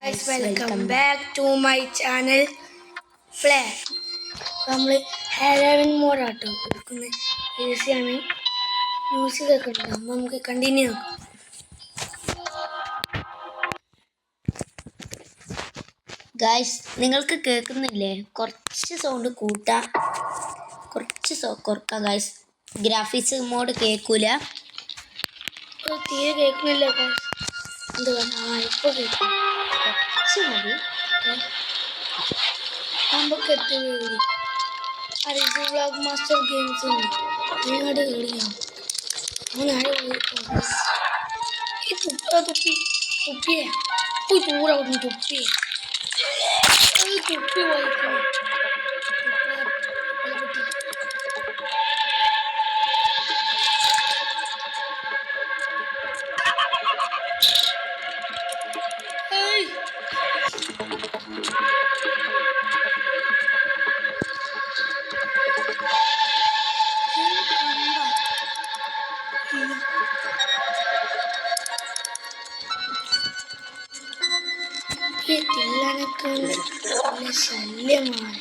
Guys, welcome back to my channel Flair. നമ്മൾ Halloween മോഡാട്ടോ എടുക്കുന്നത് ഈസിയാണ്. മ്യൂസിക് ഒക്കെ ഉണ്ട്. അപ്പോൾ നമുക്ക് കണ്ടിന്യൂ ആക്കാം. ഗായ്സ്, നിങ്ങൾക്ക് കേൾക്കുന്നില്ലേ? കുറച്ച് സൗണ്ട് കൂട്ടാം, കുറച്ച് കുറക്കാം ഗായ്സ്. ഗ്രാഫിക്സ് മോഡ് കേൾക്കൂല, തീരെ കേൾക്കുന്നില്ല ഗായ്സ്. എന്ത് ഇപ്പോൾ കേൾക്കും. കുറച്ച് മതി. നമുക്ക് എത്തുകയുള്ളൂ. അറിവ് വ്ളോഗ് മാസ്റ്റർ ഗെയിംസ് ഉണ്ട്. നിങ്ങളുടെ കളിക്കാം. ഈ തുപ്പിയെ പോയി ദൂരാവുന്നു. തുപ്പി വായിക്കണം. തില്ലനൊക്കെ നല്ല ശല്യമാണ്.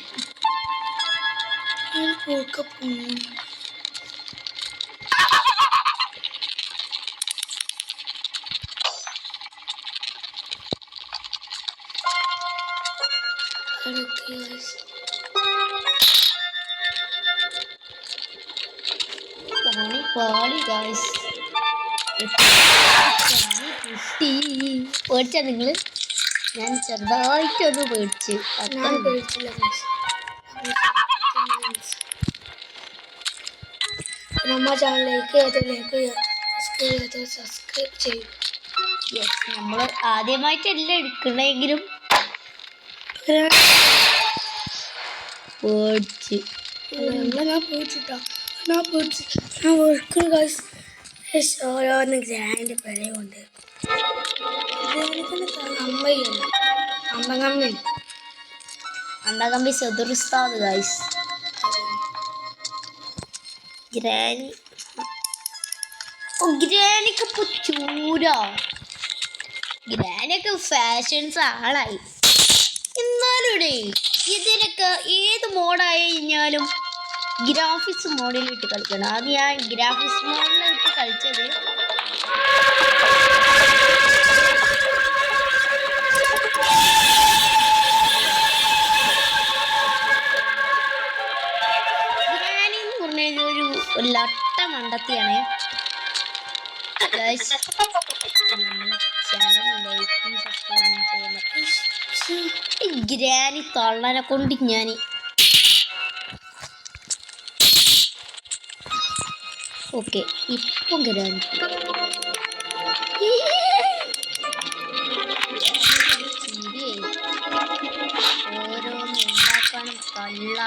പൂക്ക പോകും. പേടിച്ചാ നിങ്ങള്? ഞാൻ ചെറുതായിട്ടൊന്ന് പേടിച്ച്. ഞാൻ പേടിച്ചില്ല. നമ്മ ചാനലിലേക്ക് സബ്സ്ക്രൈബ് ചെയ്യും. നമ്മൾ ആദ്യമായിട്ടല്ല എടുക്കണെങ്കിലും പേടിച്ച്. ഞാൻ പേടിച്ചിട്ടാ. ഞാൻ വെറുക്കുന്നു ഗൈസ്. ഓരോന്ന് ഗ്രാൻഡ് പിഴയുണ്ട്. അന്തകമ്പി സദുർസ്താദ് ഗൈസ്. ഗ്രാനിക്കിപ്പോ ചൂരാ. ഗ്രാനിയൊക്കെ ഫാഷൻസ് ആളായി. എന്നാലും ഇതിനൊക്കെ ഏത് മോഡായി കഴിഞ്ഞാലും ഗ്രാഫിക്സ് മോഡിലിട്ട് കളിക്കണം. അത് ഞാൻ ഗ്രാഫിക്സ് മോഡിലിട്ട് കളിച്ചത്. ഗ്രാനിന്ന് പറഞ്ഞത് ഒരു ലട്ട മണ്ടത്തിയാണ്. ഗ്രാനി തള്ളനെ കൊണ്ട് ഞാൻ ഓക്കെ ഇപ്പം ഗ്രാനി ഓരോന്ന് ഉണ്ടാക്കണം. തള്ള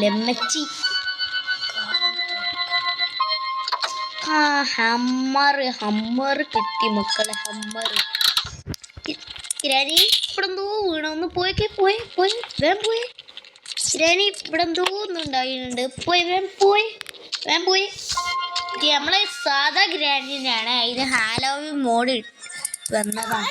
ലെമ്മച്ചി. ഹമ്മർ കിട്ടി മക്കളെ. ഹമ്മർ ഗ്രാനി ഇവിടെ എന്തോ വീണോ? ഒന്ന് പോയി വേം പോയി. ഗ്രാനി ഇവിടെ എന്തോ ഒന്നുണ്ടായിട്ടുണ്ട്. വേം പോയി. നമ്മളെ സാധാ ഗ്രാനിയാണ്. ഇത് ഹാലോവിൻ മോഡ് വന്നതാണ്.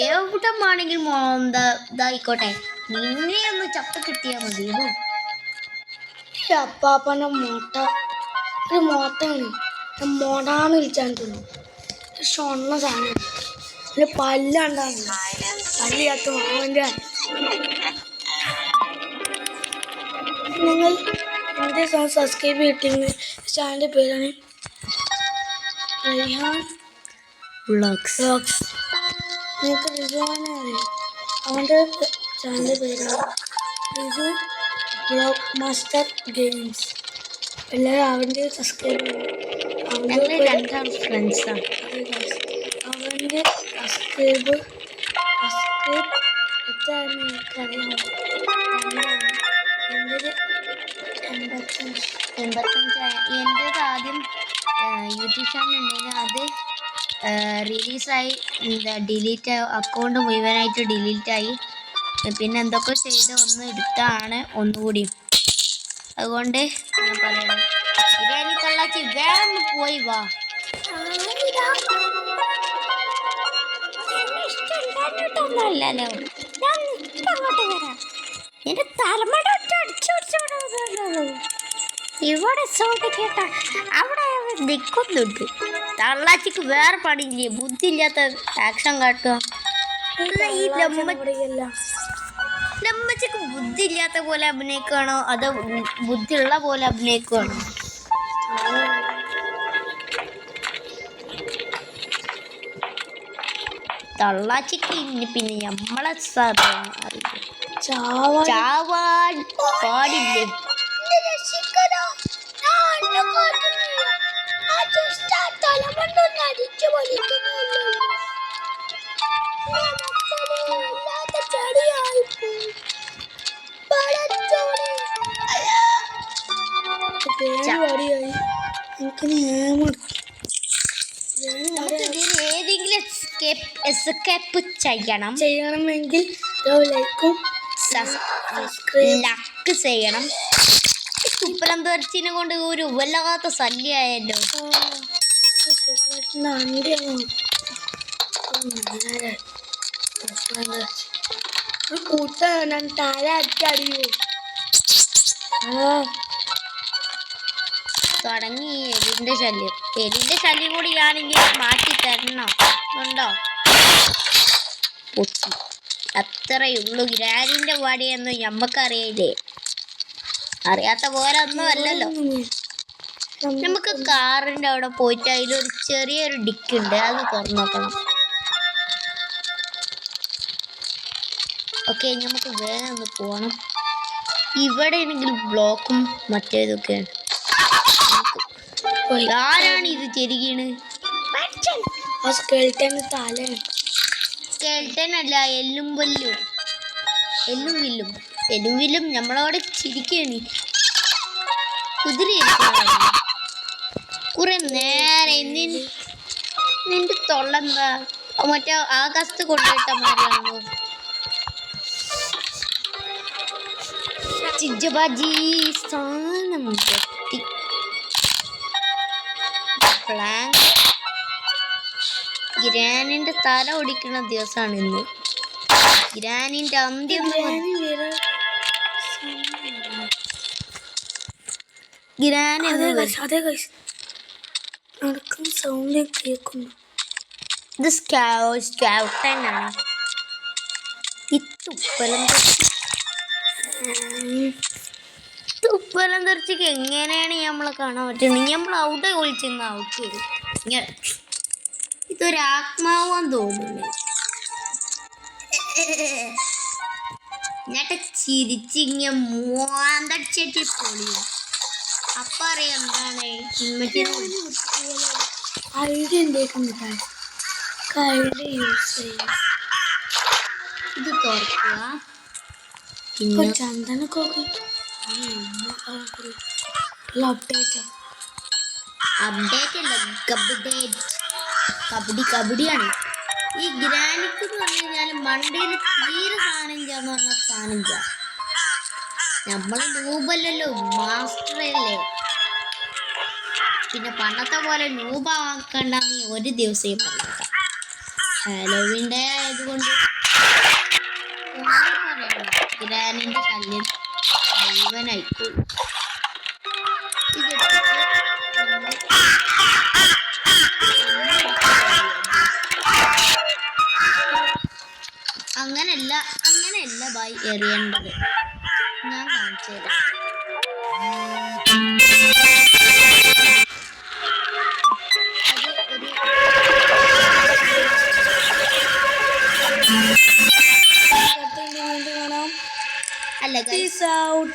ഏവിടമാണെങ്കിലും ഇതായിക്കോട്ടെ, നിന്നെ ഒന്ന് ചപ്പ് കിട്ടിയാൽ മതി. അപ്പാപ്പൻ്റെ ഒരു മോട്ടാണ്. മോടാന്ന് വിളിച്ചാൽ ഷൊണ്ണ സാധനം. പിന്നെ പല്ലുണ്ടാകുന്നു. പല്ലിയാത്ത അവൻ്റെ. നിങ്ങൾ എൻ്റെ സബ്സ്ക്രൈബ് ചെയ്തിട്ടുണ്ട്. ചാനലിൻ്റെ പേരാണ് റൈഹാൻ വ്ളോഗ്സ്. നിങ്ങൾക്ക് റിജുവാനെ അറിയാം. അവൻ്റെ ചാനലിൻ്റെ പേരാണ് റിജു വ്ളോഗ് മാസ്റ്റർ ഗെയിംസ്. എല്ലാവരും അവൻ്റെ സബ്സ്ക്രൈബ് ചെയ്യും. അവൻ്റെ രണ്ടാം ഫ്രണ്ട്സാണ്. അവൻ്റെ സബ്സ്ക്രൈബ് എത്രയാണെന്ന് എനിക്കറിയാമോ? എൻ്റെത് 85. എൻ്റേത് ആദ്യം യൂട്യൂബ് ചാനൽ ഉണ്ടായിരുന്നു. അത് റിലീസായി, എന്താ ഡിലീറ്റ്, അക്കൗണ്ട് മുഴുവനായിട്ട് ഡിലീറ്റായി. പിന്നെ എന്തൊക്കെ ചെയ്ത് ഒന്ന് എടുത്താണ് ഒന്നുകൂടി. അതുകൊണ്ട് ഞാൻ പറയണം, ബിരിയാണി തള്ളാച്ചി വേഗം പോയി വാ. ഇഷ്ടമല്ലല്ലോ, ഞാൻ ഇപ്പം അങ്ങോട്ട് വരാം. എന്റെ തലമുറ അടിച്ചോടിച്ചോട് ഇവിടെ സൗണ്ട് കേട്ട അവിടെ നിൽക്കുന്നുണ്ട്. തള്ളാച്ചിക്ക് വേറെ പണിയില്ലേ, ബുദ്ധി ഇല്ലാത്ത ആക്ഷൻ കാട്ടുക. ഈ ലമ്മച്ചിക്ക് ബുദ്ധി ഇല്ലാത്ത പോലെ അഭിനയിക്കുകയാണോ അതോ ബുദ്ധിയുള്ള പോലെ അഭിനയിക്കുകയാണോ? തള്ളാച്ചിക്ക് ഇനി പിന്നെ നമ്മളെ ചാവാൻ പാടില്ലേ. ഏതെങ്കിലും എസ്കേപ്പ് ചെയ്യണമെങ്കിൽ ലക്ക് ചെയ്യണം. ഉപ്പലം തെറിച്ചിനെ കൊണ്ട് ഒരു വല്ലാത്ത ശല്യമായല്ലോ. കൂട്ടാൻ തല അടിച്ചറിയോ തുടങ്ങി എലിന്റെ ശല്യം. എലിന്റെ ശല്യം കൂടി ഞാനെങ്കിൽ മാറ്റി തരണം ഉണ്ടോ? പൊട്ടി അത്രയുള്ളൂ. ഗ്രാനിന്റെ വടിയൊന്നും ഞമ്മക്കറിയില്ലേ, അറിയാത്ത പോലെ ഒന്നും അല്ലല്ലോ. നമുക്ക് കാറിന്റെ അവിടെ പോയിട്ട് അതിലൊരു ചെറിയൊരു ഡിക്കുണ്ട്, അത് തുറന്നു നോക്കണം. ഓക്കെ, നമുക്ക് വേഗം ഒന്ന് പോകണം. ഇവിടെ ആണെങ്കിൽ ബ്ലോക്കും മറ്റേതൊക്കെയാണ്. ആരാണ് ഇത് ചെരികീണ്? സ്കെൽട്ടൻ അല്ല, എല്ലും വില്ലും. എല്ലും വില്ലും നമ്മളവിടെ ചിരിക്കാണ്. കുതിരയിരിക്കണം കുറെ നേരെ. നിന്റെ തൊള്ളെന്താ മറ്റേ ആകാശത്ത് കൊണ്ടുപോയിട്ട മാറിയാണോ? ചിജബാജി സ്ഥാനം പൊട്ടി. ഗ്രാനിന്റെ തല ഒടിക്കുന്ന ദിവസമാണ് ഇന്ന്. ഗ്രാനിന്റെ അന്ത്യം സൗണ്ട് കേൾക്കുന്നു. ഇത് സ്കൗട്ടനാണ്. തുപ്പലം തെറിച്ചൊക്കെ എങ്ങനെയാണ് നമ്മളെ കാണാൻ പറ്റുന്നത്? നമ്മൾ അവിടെ ഒളിച്ചെന്ന് ഔട്ട് ചെയ്തു. ഇതൊരു ആത്മാവാന്ന് തോന്നുന്നു. എന്നിട്ട് ചിരിച്ചിങ്ങ മൂന്തടിച്ചിട്ട് പൊളിയും. അപ്പൊ അറിയാം എന്താണ് ഇത് തുറക്കുക. പിന്നെ ചന്ദനക്കൊക്കെ അപ്ഡേറ്റ് അല്ല, കബഡിയാണ്. ഈ ഗ്രാനിക്ക് എന്ന് പറഞ്ഞു കഴിഞ്ഞാൽ മണ്ടയിൽ തീരെ സാധനം ചെയ്യാന്ന് പറഞ്ഞ സാധനം ചെയ്യാം. നമ്മള് നൂബല്ലല്ലോ, മാസ്റ്ററല്ലേ. പിന്നെ പണ്ടത്തെ പോലെ നൂബാക്കണ്ടെന്ന് ഒരു ദിവസം പറഞ്ഞേക്കാം. ഹാലോവീൻ ഡേ ആയതുകൊണ്ട് ഗ്രാനിന്റെ ശല്യം മുഴുവനായിക്കോളും. അങ്ങനെയല്ല ബൈ എറിയേണ്ടത്. ഞാൻ കാണിച്ചു തരാം. അല്ല, പീസ് ഔട്ട്.